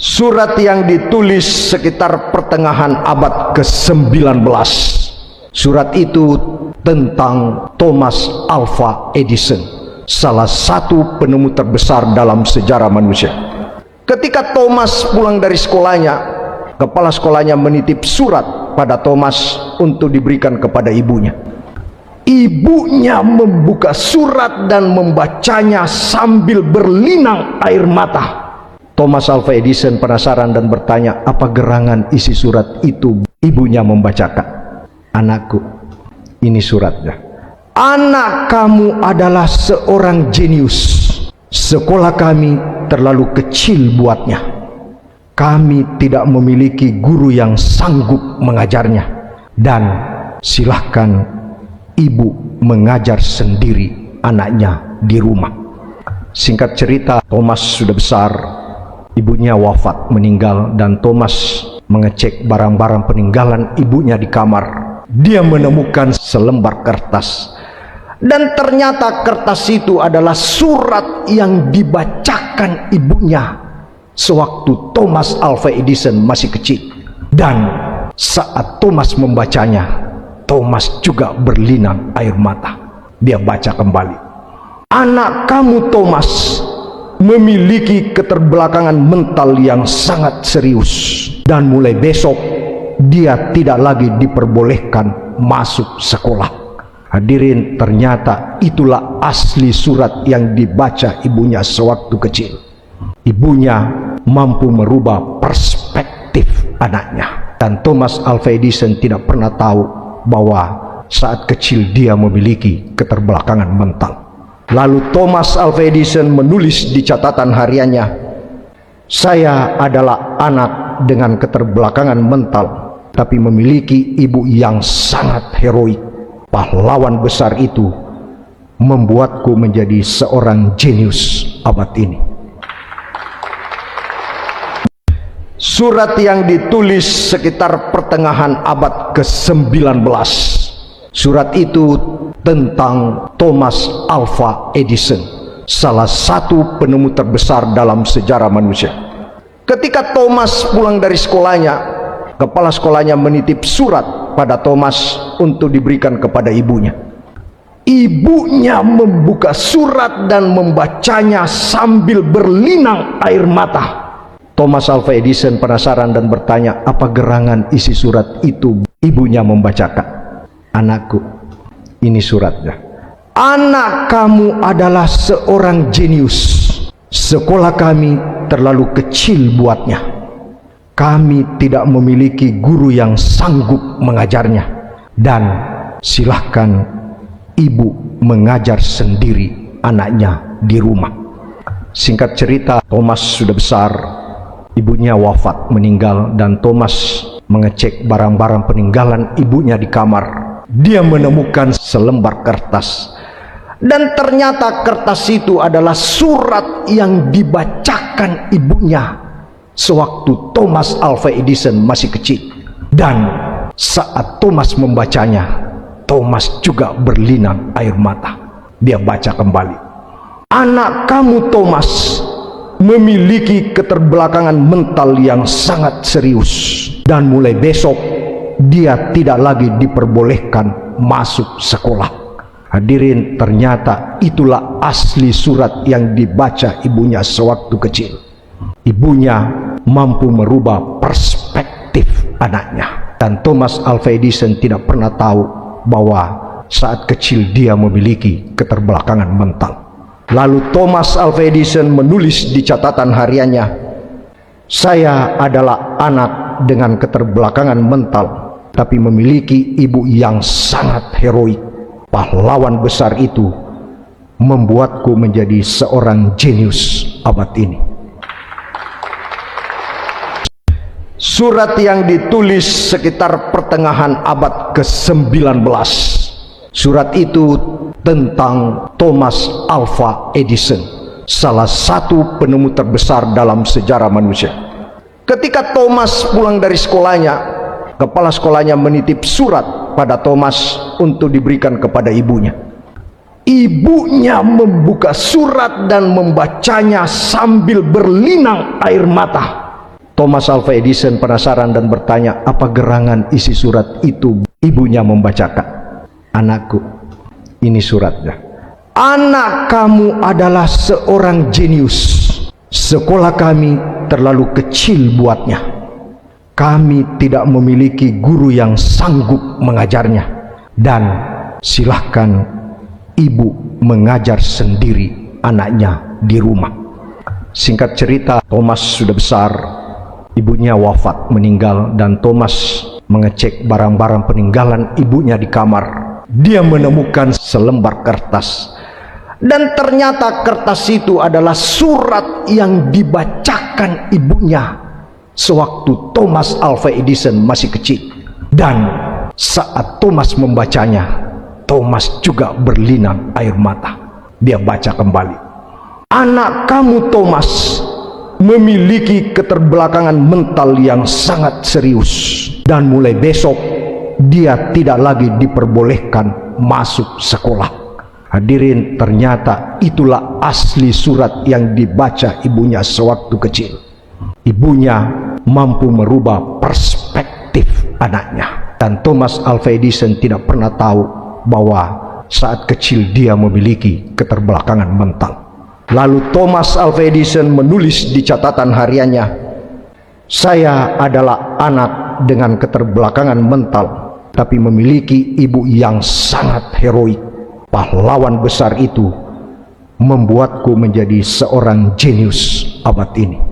Surat yang ditulis sekitar pertengahan abad ke-19. Surat itu tentang Thomas Alva Edison, salah satu penemu terbesar dalam sejarah manusia. Ketika Thomas pulang dari sekolahnya, kepala sekolahnya menitip surat pada Thomas untuk diberikan kepada ibunya. Ibunya membuka surat dan membacanya sambil berlinang air mata. Thomas Alva Edison penasaran dan bertanya, apa gerangan isi surat itu? Ibunya membacakan, anakku, ini suratnya. Anak kamu adalah seorang jenius. Sekolah kami terlalu kecil buatnya. Kami tidak memiliki guru yang sanggup mengajarnya. Dan silahkan ibu mengajar sendiri anaknya di rumah. Singkat cerita, Thomas sudah besar. Ibunya wafat, meninggal, dan Thomas mengecek barang-barang peninggalan ibunya di kamar. Dia menemukan selembar kertas, dan ternyata kertas itu adalah surat yang dibacakan ibunya sewaktu Thomas Alva Edison masih kecil. Dan saat Thomas membacanya, Thomas juga berlinang air mata. Dia baca kembali, anak kamu Thomas memiliki keterbelakangan mental yang sangat serius, dan mulai besok dia tidak lagi diperbolehkan masuk sekolah. Hadirin, ternyata itulah asli surat yang dibaca ibunya sewaktu kecil. Ibunya mampu merubah perspektif anaknya, dan Thomas Alva Edison tidak pernah tahu bahwa saat kecil dia memiliki keterbelakangan mental. Lalu Thomas Alva Edison menulis di catatan hariannya, saya adalah anak dengan keterbelakangan mental, tapi memiliki ibu yang sangat heroik. Pahlawan besar itu membuatku menjadi seorang jenius abad ini. Surat yang ditulis sekitar pertengahan abad ke-19. Surat itu tentang Thomas Alva Edison, salah satu penemu terbesar dalam sejarah manusia. Ketika Thomas pulang dari sekolahnya, kepala sekolahnya menitip surat pada Thomas untuk diberikan kepada ibunya. Ibunya membuka surat dan membacanya sambil berlinang air mata. Thomas Alva Edison penasaran dan bertanya, apa gerangan isi surat itu? Ibunya membacakan, anakku, ini suratnya. Anak kamu adalah seorang jenius. Sekolah kami terlalu kecil buatnya. Kami tidak memiliki guru yang sanggup mengajarnya. Dan silahkan ibu mengajar sendiri anaknya di rumah. Singkat cerita, Thomas sudah besar. Ibunya wafat, meninggal, dan Thomas mengecek barang-barang peninggalan ibunya di kamar. Dia menemukan selembar kertas, dan ternyata kertas itu adalah surat yang dibacakan ibunya sewaktu Thomas Alva Edison masih kecil. Dan saat Thomas membacanya, Thomas juga berlinang air mata. Dia baca kembali, anak kamu Thomas memiliki keterbelakangan mental yang sangat serius, dan mulai besok dia tidak lagi diperbolehkan masuk sekolah. Hadirin, ternyata itulah asli surat yang dibaca ibunya sewaktu kecil. Ibunya mampu merubah perspektif anaknya, dan Thomas Alva Edison tidak pernah tahu bahwa saat kecil dia memiliki keterbelakangan mental. Lalu Thomas Alva Edison menulis di catatan hariannya, saya adalah anak dengan keterbelakangan mental, tapi memiliki ibu yang sangat heroik. Pahlawan besar itu membuatku menjadi seorang jenius abad ini. Surat yang ditulis sekitar pertengahan abad ke-19. Surat itu tentang Thomas Alva Edison, salah satu penemu terbesar dalam sejarah manusia. Ketika Thomas pulang dari sekolahnya, kepala sekolahnya menitip surat pada Thomas untuk diberikan kepada ibunya. Ibunya membuka surat dan membacanya sambil berlinang air mata. Thomas Alva Edison penasaran dan bertanya, apa gerangan isi surat itu? Ibunya membacakan, anakku, ini suratnya. Anak kamu adalah seorang jenius. Sekolah kami terlalu kecil buatnya. Kami tidak memiliki guru yang sanggup mengajarnya. Dan silahkan ibu mengajar sendiri anaknya di rumah. Singkat cerita, Thomas sudah besar. Ibunya wafat, meninggal, dan Thomas mengecek barang-barang peninggalan ibunya di kamar. Dia menemukan selembar kertas. Dan ternyata kertas itu adalah surat yang dibacakan ibunya sewaktu Thomas Alva Edison masih kecil. Dan saat Thomas membacanya, Thomas juga berlinang air mata. Dia baca kembali. Anak kamu Thomas memiliki keterbelakangan mental yang sangat serius. Dan mulai besok dia tidak lagi diperbolehkan masuk sekolah. Hadirin, ternyata itulah asli surat yang dibaca ibunya sewaktu kecil. Ibunya mampu merubah perspektif anaknya. Dan Thomas Alva Edison tidak pernah tahu bahwa saat kecil dia memiliki keterbelakangan mental. Lalu Thomas Alva Edison menulis di catatan hariannya, saya adalah anak dengan keterbelakangan mental, tapi memiliki ibu yang sangat heroik. Pahlawan besar itu membuatku menjadi seorang jenius abad ini.